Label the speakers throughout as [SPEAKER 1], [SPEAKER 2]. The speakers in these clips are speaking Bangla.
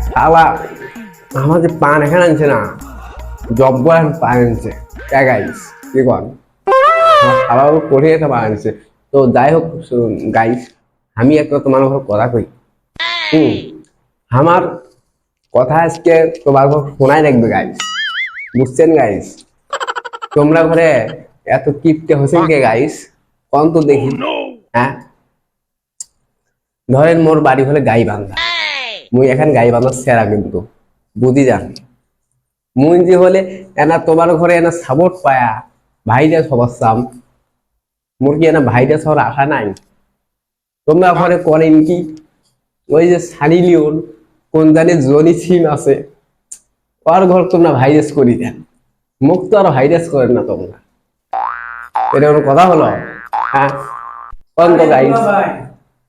[SPEAKER 1] শালা আমার যে পান এখানে আনছে না, জব্বর এখন পান আনছে গাইস, কি কর খাবার পড়িয়ে খাবার আনছে। তো যাই হোক গাইস, আমি একটা তোমার ঘর কথা কই। আমার কথা আজকে তোমার ঘর শোনাই রাখবে গাইস, বুঝছেন গাইস? তোমরা ঘরে এত কিপটে হোসেন কে গাইস, কোন তো দেখি। হ্যাঁ, ধরেন মোর বাড়ি হলে গাই বান্ধা, মুই এখন গাই বান্ধা সেরা, কিন্তু বুঝি যান মুই যে হলে এনা তোমার ঘরে এনা সাপোর্ট পায়া ভাইরা সবার সাম, মোর কি এনা ভাইরা সবার আশা নাই? তোমরা ঘরে করেন কি ওই যে সানি লিওন কোন জানে জনি সিম আছে, ওর ঘর তোমরা ভাইরাস করি দেন, মুখ তো আর ভাইরাস করেন না তোমরা। এটা কোনো কথা হলো? হ্যাঁ, কোন তো গাইস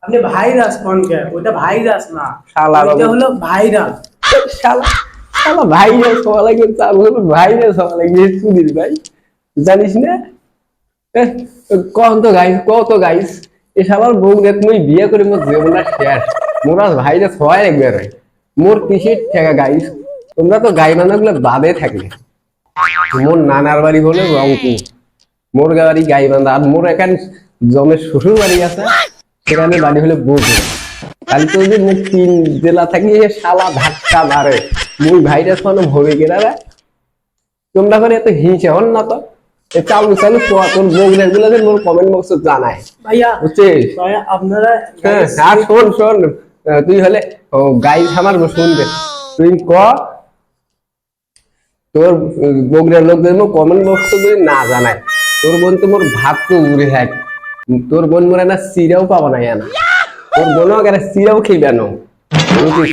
[SPEAKER 2] আপনি ভাইরাস কোন কে? ওটা ভাইরাস না,
[SPEAKER 1] শালা
[SPEAKER 2] এটা হলো ভাইরাস।
[SPEAKER 1] শালা শালা ভাইরাস হওয়া লাগে, চালু হলো ভাইরাস হওয়া লাগে সুধীর ভাই, জানিস না? কোন তো গাইস, কত গাইস এ সবার বউ দেখ মুই বিয়ে করে মোর জীবনটা শেষ, মোর আজ ভাইরাস হওয়াই একবার রে মোর কিসের ঠেকা গাইস। তোমরা তো গাই বান্ধা গুলো বাদে থাকলে, মোর নানার বাড়ি হলো রংপুর, মোর বাড়ি গাই বান্ধা, আর মোর এখান জমের শ্বশুর বাড়ি আছে, সেখানে বাড়ি হলে বগুড়া। তাহলে তো যে মুখ 3 জেলা থাকি শালা ধাক্কা মারে, মুই ভাইরাস মানে ভবে গেলা রে। তোমরা করে এত হিংসা হন না তো, চালু চালু তোর বগুড়ার গুলো মোর কমেন্ট বক্সে জানায়
[SPEAKER 2] ভাইয়া
[SPEAKER 1] বুঝছিস?
[SPEAKER 2] ভাইয়া আপনারা
[SPEAKER 1] হ্যাঁ, আর শোন শোন, তুই হলে গাইস আমার শুনবে, তুই ক তোর বগুড়ার লোকদের কমেন্ট বক্স যদি না জানায়, তোর বোন তো মোর ভাত তো উড়ে থাক, তোর বোন মনে না সিরাও পাবো না না, তোর বোনও গেলে সিরাও খেয়ে না।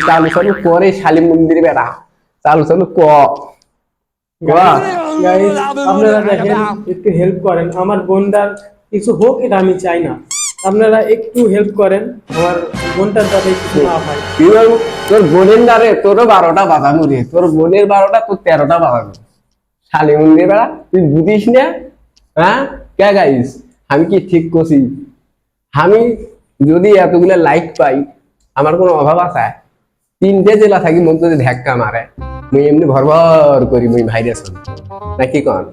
[SPEAKER 1] চালু চালু করে শালি মন্দিরে বেড়া, চালু চালু ক
[SPEAKER 2] গাইস আপনারা দেখেন, একটু হেল্প করেন আমার বোনটার কিছু হোক, এটা আমি চাই না। আপনারা একটু হেল্প করেন আমার বোনটার যাতে কিছু না হয়।
[SPEAKER 1] তোর বোনের দ্বারে তোরও 12টা বাজানো রে, তোর বোনের 12টা তোর 13টা বাজানো, শালি মন্দির বেড়া তুই বুঝিস না? হ্যাঁ কে গাইস, আমি কি ঠিক করছি? আমি যদি এতগুলো লাইক পাই, আমার কোনো অভাব আছে? 3টে জেলা থাকি, মধ্যে ধাক্কা মারে মুই এমনি ভরভর করি মুই ভাইরাস নাকি কন?